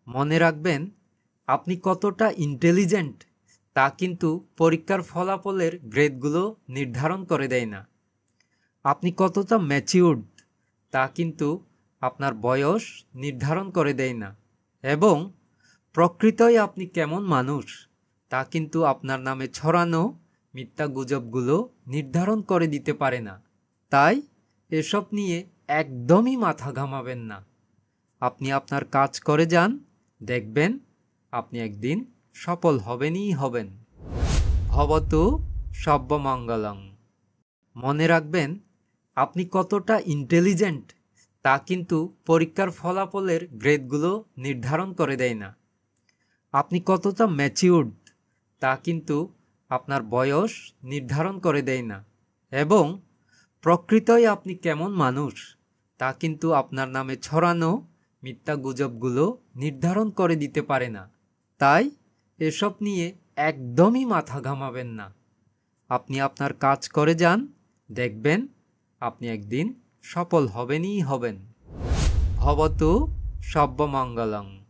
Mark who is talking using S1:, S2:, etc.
S1: মনে রাখবেন, আপনি কতটা ইন্টেলিজেন্ট তা কিন্তু পরীক্ষার ফলাফলের গ্রেডগুলো নির্ধারণ করে দেয় না। আপনি কতটা ম্যাচিউরড তা কিন্তু আপনার বয়স নির্ধারণ করে দেয় না। এবং প্রকৃতই আপনি কেমন মানুষ তা কিন্তু আপনার নামে ছড়ানো মিথ্যা গুজবগুলো নির্ধারণ করে দিতে পারে না। তাই এসব নিয়ে একদমই মাথা ঘামাবেন না। আপনি আপনার কাজ করে যান, দেখবেন আপনি একদিন সফল হবেনই হবেন। ভবতু সব্যমঙ্গলং। মনে রাখবেন, আপনি কতটা ইন্টেলিজেন্ট তা কিন্তু পরীক্ষার ফলাফলের গ্রেডগুলো নির্ধারণ করে দেয় না। আপনি কতটা ম্যাচিউরড তা কিন্তু আপনার বয়স নির্ধারণ করে দেয় না। এবং প্রকৃতই আপনি কেমন মানুষ তা কিন্তু আপনার নামে ছড়ানো মিথ্যা গুজবগুলো নির্ধারণ করে দিতে পারে না। তাই এসব নিয়ে একদমই মাথা ঘামাবেন না। আপনি আপনার কাজ করে যান, দেখবেন আপনি একদিন সফল হবেনই হবেন। ভবতু সব্যমঙ্গলং।